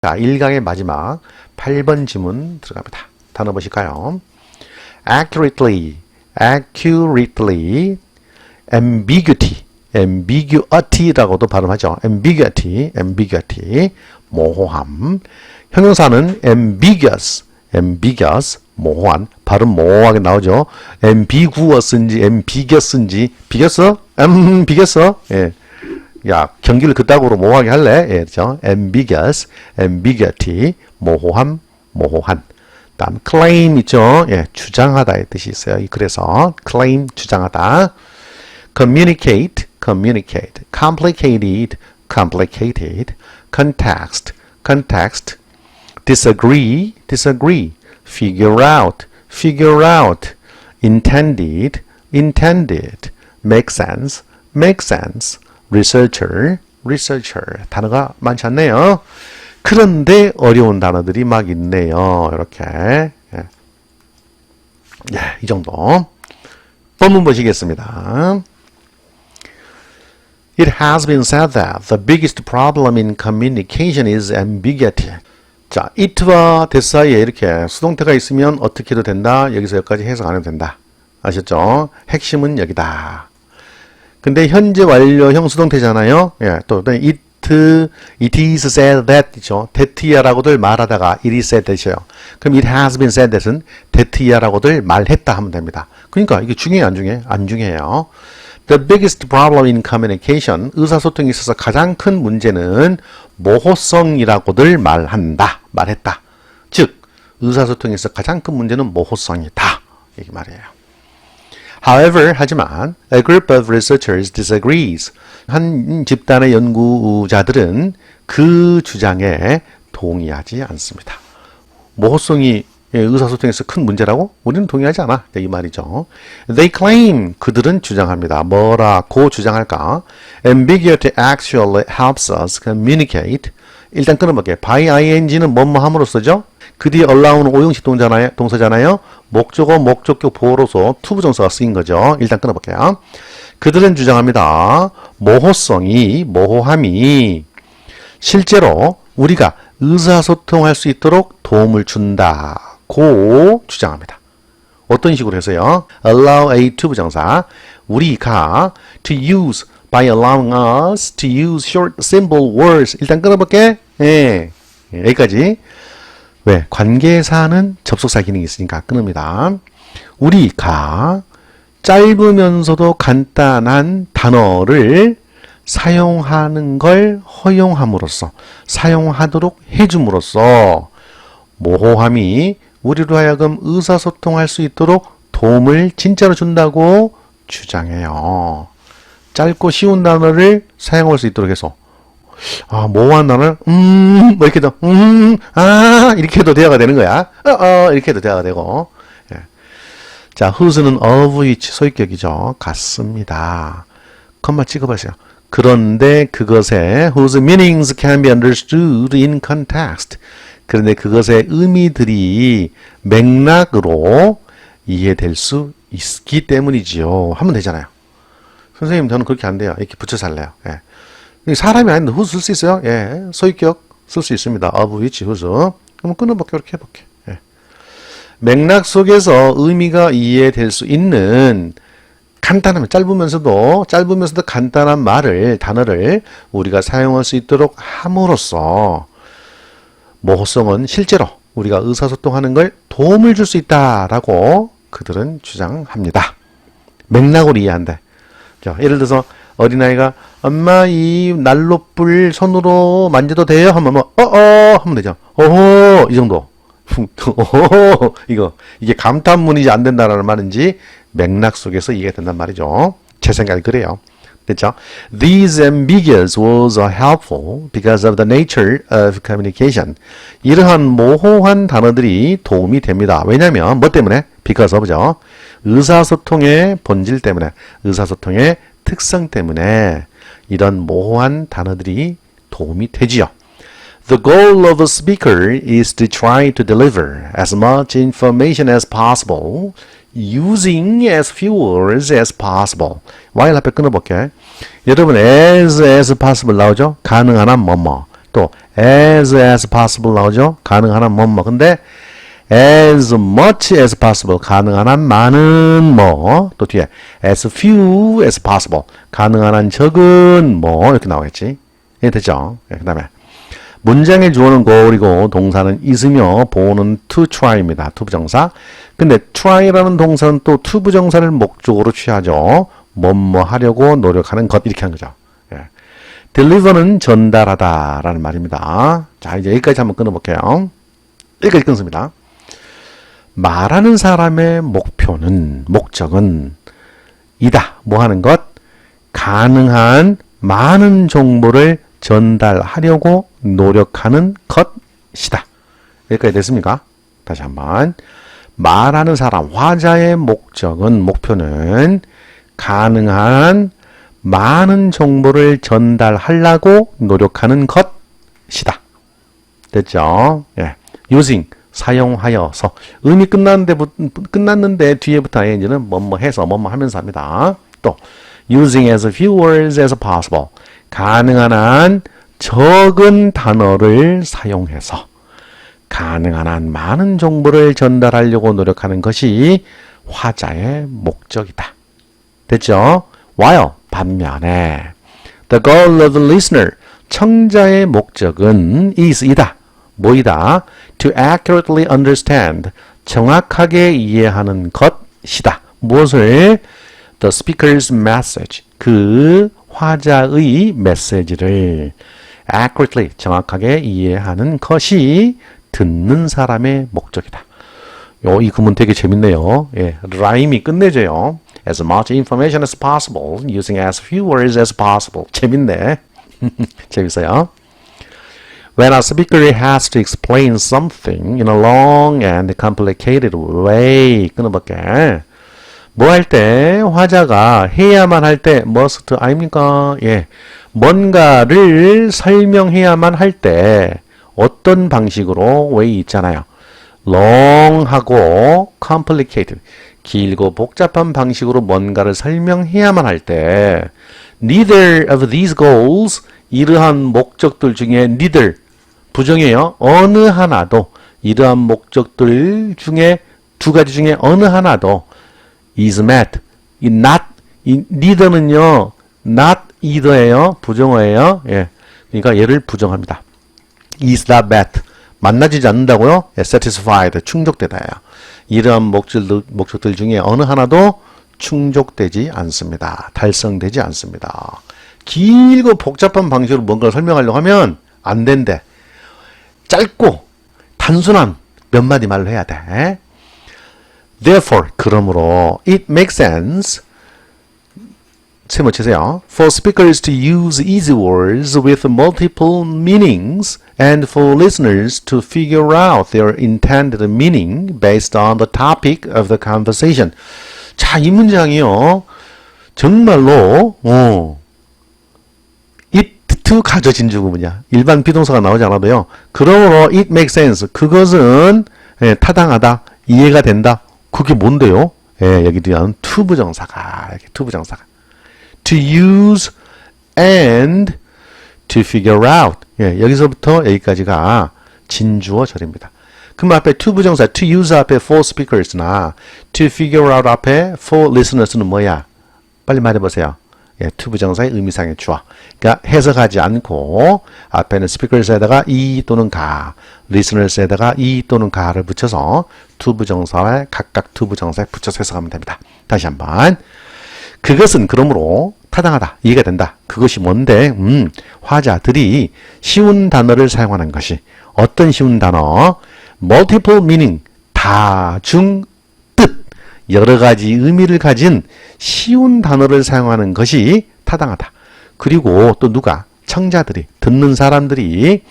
자, 1강의 마지막 8번 지문 들어갑니다. 단어 보실까요? accurately, ambiguity라고도 발음하죠. ambiguity, 모호함. 형용사는 ambiguous, 모호한. 발음 모호하게 나오죠. ambiguous인지, ambiguous? 예. 야, 경기를 그따구로 모호하게 할래? 예, 그렇죠? ambiguity, 모호함, 모호한. 다음 claim 있죠? 예, 주장하다의 뜻이 있어요. 그래서 claim, 주장하다. communicate, complicated, context, disagree, figure out, intended, make sense, researcher. 단어가 많지 않네요. 그런데 어려운 단어들이 막 있네요. 이렇게. 예, 이 정도. 본문 보시겠습니다. It has been said that the biggest problem in communication is ambiguity. 자, it와 that 사이에 이렇게 수동태가 있으면 어떻게 해도 된다. 여기서 여기까지 해석 안 해도 된다. 아셨죠? 핵심은 여기다. 근데 현재 완료형 수동태잖아요. 예, 또 it is said that 있죠. that야라고들 말하다가 it is said that이에요. 그럼 it has been said that은 that야라고들 말했다 하면 됩니다. 그러니까 이게 중요해요, 안 중요해요? 안 중요해요. The biggest problem in communication, 의사소통에 있어서 가장 큰 문제는 모호성이라고들 말했다. 즉, 의사소통에 있어서 가장 큰 문제는 모호성이다. 이게 말이에요. However, 하지만 a group of researchers disagrees. 한 집단의 연구자들은 그 주장에 동의하지 않습니다. 모호성이 의사소통에서 큰 문제라고? 우리는 동의하지 않아. 이 말이죠. They claim, 그들은 주장합니다. 뭐라고 주장할까? Ambiguity actually helps us communicate. 일단 끊어볼게요. by ing는 뭐뭐 함으로써죠? 그 뒤에 올라오는 오형식 동사잖아요. 목적어, 목적격, 보어로서 투부정사가 쓰인 거죠. 일단 끊어볼게요. 그들은 주장합니다. 모호함이 실제로 우리가 의사소통할 수 있도록 도움을 준다고 주장합니다. 어떤 식으로 해서요? allow a 투부정사, 우리가 to use, by allowing us to use short, simple words. 일단 끊어볼게. 예, 여기까지. 왜? 관계사는 접속사 기능이 있으니까 끊습니다. 우리가 짧으면서도 간단한 단어를 사용하는 걸 허용함으로써, 사용하도록 해줌으로써 모호함이 우리로 하여금 의사소통할 수 있도록 도움을 진짜로 준다고 주장해요. 짧고 쉬운 단어를 사용할 수 있도록 해서 모호한 단어를 뭐 이렇게 해도 이렇게 해도 대화가 되는 거야. 이렇게 해도 대화가 되고. 예. 자, whose는 of which 소유격이죠. 같습니다. 컴마 찍어보세요. 그런데 그것의 whose meanings can be understood in context. 그런데 그것의 의미들이 맥락으로 이해될 수 있기 때문이지요. 하면 되잖아요. 선생님, 저는 그렇게 안 돼요. 이렇게 붙여서 할래요. 예. 사람이 아닌데 who 쓸 수 있어요? 예, 소유격 쓸 수 있습니다. of which, whose. 그럼 끊어볼게. 이렇게 해볼게. 예. 맥락 속에서 의미가 이해될 수 있는 간단하면 짧으면서도 간단한 단어를 우리가 사용할 수 있도록 함으로써 모호성은 실제로 우리가 의사소통하는 걸 도움을 줄 수 있다라고 그들은 주장합니다. 맥락으로 이해한대. 자, 예를 들어서 어린아이가 엄마 이 난로불 손으로 만져도 돼요? 하면 하면 되죠. 어허 이 정도. 어허 이게 감탄문이지 안 된다라는 말인지 맥락 속에서 이해가 된단 말이죠. 제 생각이 그래요. 됐죠? These ambiguous words are helpful because of the nature of communication. 이러한 모호한 단어들이 도움이 됩니다. 왜냐하면 뭐 때문에? Because of죠. 의사소통의 본질 때문에, 의사소통의 특성 때문에 이런 모호한 단어들이 도움이 되지요. The goal of a speaker is to try to deliver as much information as possible using as few words as possible. while 앞에 끊어볼게. 여러분 as possible 나오죠? 가능한 한 뭐뭐. 또 as possible 나오죠. 가능한 한 뭐뭐. 근데 as much as possible 가능한 한 많은 뭐. 또 뒤에 as few as possible 가능한 한 적은 뭐 이렇게 나오겠지. 예, 됐죠. 예, 그 다음에 문장의 주어는 go이고 동사는 is으며 보호는 to try입니다. to 부정사. 근데 try라는 동사는 또 to 부정사를 목적으로 취하죠. 뭐뭐 하려고 노력하는 것 이렇게 한 거죠. 예. deliver는 전달하다 라는 말입니다. 자, 이제 여기까지 한번 끊어볼게요. 여기까지 끊습니다. 말하는 사람의 목적은 이다. 뭐 하는 것? 가능한 많은 정보를 전달하려고 노력하는 것이다. 여기까지 됐습니까? 다시 한번. 말하는 사람, 화자의 목표는 가능한 많은 정보를 전달하려고 노력하는 것이다. 됐죠? 예. using, 사용하여서. 의미 끝났는데 뒤에부터 이제는 뭐뭐 해서 뭐뭐 하면서 합니다. 또, using as few words as possible. 가능한 한 적은 단어를 사용해서 가능한 한 많은 정보를 전달하려고 노력하는 것이 화자의 목적이다. 됐죠? while 반면에 the goal of the listener 청자의 목적은 이다. 뭐이다? to accurately understand 정확하게 이해하는 것이다. 무엇을? the speaker's message 그 화자의 메시지를 accurately 정확하게 이해하는 것이 듣는 사람의 목적이다. 이 구문 되게 재밌네요. 예, 라임이 끝내줘요. As much information as possible, using as few words as possible. 재밌네. 재밌어요. When a speaker has to explain something in a long and complicated way. 끊어볼게. 뭐 할 때, 화자가 해야만 할 때, must 아닙니까? 예. 뭔가를 설명해야만 할 때, 어떤 방식으로 way 있잖아요. long하고 complicated. 길고 복잡한 방식으로 뭔가를 설명해야만 할 때, neither of these goals, 이러한 목적들 중에 neither, 부정이에요. 어느 하나도, 이러한 목적들 중에, 두 가지 중에 어느 하나도, is met. 이 not, 이 neither는요, not either예요. 부정어예요. 예. 그러니까 얘를 부정합니다. is not met. 만나지지 않는다고요? 예, satisfied. 충족되다예요. 이러한 목적들 중에 어느 하나도 충족되지 않습니다. 달성되지 않습니다. 길고 복잡한 방식으로 뭔가를 설명하려고 하면 안 된대. 짧고 단순한 몇 마디 말로 해야 돼. Therefore, 그러므로 it makes sense. 세모 치세요. For speakers to use easy words with multiple meanings and for listeners to figure out their intended meaning based on the topic of the conversation. 자, 이 문장이요. 정말로 it to 가져진 주구문이야. 일반 비동사가 나오지 않아도요. 그러므로 it makes sense. 그것은 타당하다. 이해가 된다. 그게 뭔데요? 예, 여기 뒤에는 to 부정사가 이렇게 to 부정사가 to use and to figure out. 예, 여기서부터 여기까지가 진주어 절입니다. 그럼 앞에 to 부정사 to use 앞에 for speakers나 to figure out 앞에 for listeners는 뭐야? 빨리 말해보세요. 예, to 부정사의 의미상의 주어. 그러니까 해석하지 않고 앞에는 speakers에다가 이 또는 가, listeners에다가 이 또는 가를 붙여서 to 부정사와 각각 to 부정사에 붙여서 해석하면 됩니다. 다시 한번. 그것은 그러므로 타당하다. 이해가 된다. 그것이 뭔데? 화자들이 쉬운 단어를 사용하는 것이. 어떤 쉬운 단어? multiple meaning, 다중 뜻, 여러 가지 의미를 가진 쉬운 단어를 사용하는 것이 타당하다. 그리고 또 누가? 청자들이, 듣는 사람들이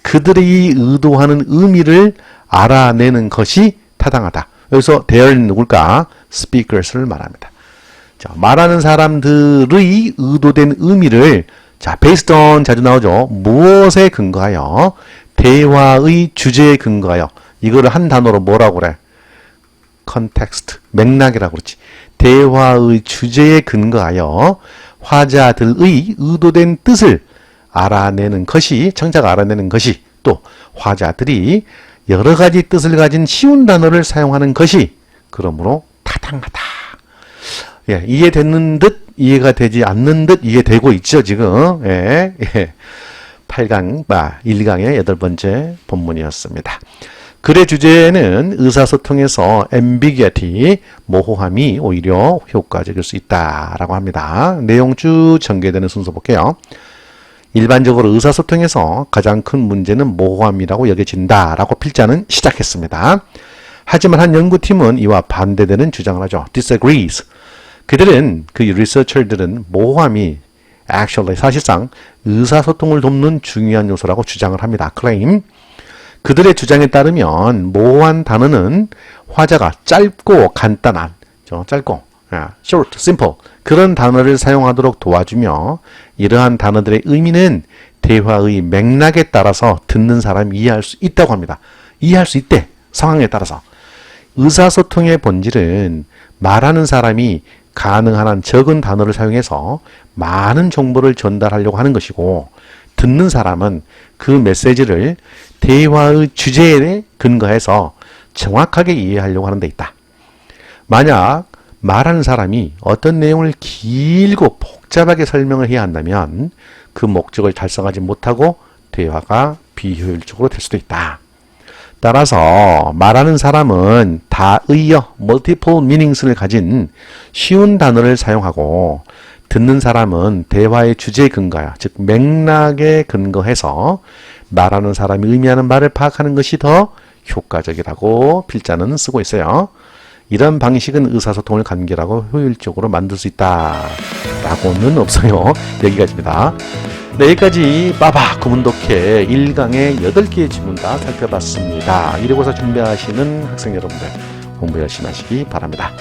그들이 의도하는 의미를 알아내는 것이 타당하다. 여기서 대열은 누굴까? speakers를 말합니다. 자, 말하는 사람들의 의도된 의미를 자, based on 자주 나오죠. 무엇에 근거하여? 대화의 주제에 근거하여. 이거를 한 단어로 뭐라고 그래? context, 맥락이라고 그러지. 대화의 주제에 근거하여 화자들의 의도된 뜻을 알아내는 것이, 청자가 알아내는 것이 또 화자들이 여러 가지 뜻을 가진 쉬운 단어를 사용하는 것이 그러므로 타당하다. 예, 이해되는 듯 이해가 되지 않는 듯 이해되고 있죠, 지금. 예, 예. 8강, 1강의 8번째 본문이었습니다. 글의 주제는 의사소통에서 ambiguity, 모호함이 오히려 효과적일 수 있다라고 합니다. 내용 쭉 전개되는 순서 볼게요. 일반적으로 의사소통에서 가장 큰 문제는 모호함이라고 여겨진다라고 필자는 시작했습니다. 하지만 한 연구팀은 이와 반대되는 주장을 하죠. disagrees. 그들은 그 리서처들은 모호함이 actually 사실상 의사소통을 돕는 중요한 요소라고 주장을 합니다. claim. 그들의 주장에 따르면 모호한 단어는 화자가 짧고 간단한, 짧고, short, simple 그런 단어를 사용하도록 도와주며 이러한 단어들의 의미는 대화의 맥락에 따라서 듣는 사람이 이해할 수 있다고 합니다. 이해할 수 있대. 상황에 따라서. 의사소통의 본질은 말하는 사람이 가능한 한 적은 단어를 사용해서 많은 정보를 전달하려고 하는 것이고 듣는 사람은 그 메시지를 대화의 주제에 근거해서 정확하게 이해하려고 하는 데 있다. 만약 말하는 사람이 어떤 내용을 길고 복잡하게 설명을 해야 한다면 그 목적을 달성하지 못하고 대화가 비효율적으로 될 수도 있다. 따라서 말하는 사람은 다의어 multiple meanings를 가진 쉬운 단어를 사용하고 듣는 사람은 대화의 주제에 근거하여 즉 맥락에 근거해서 말하는 사람이 의미하는 말을 파악하는 것이 더 효과적이라고 필자는 쓰고 있어요. 이런 방식은 의사소통을 간결하고 효율적으로 만들 수 있다 라고는 없어요. 여기까지입니다. 네, 여기까지 빠바 구문독해 1강의 8개의 지문 다 살펴봤습니다. 1회고사 준비하시는 학생 여러분들 공부 열심히 하시기 바랍니다.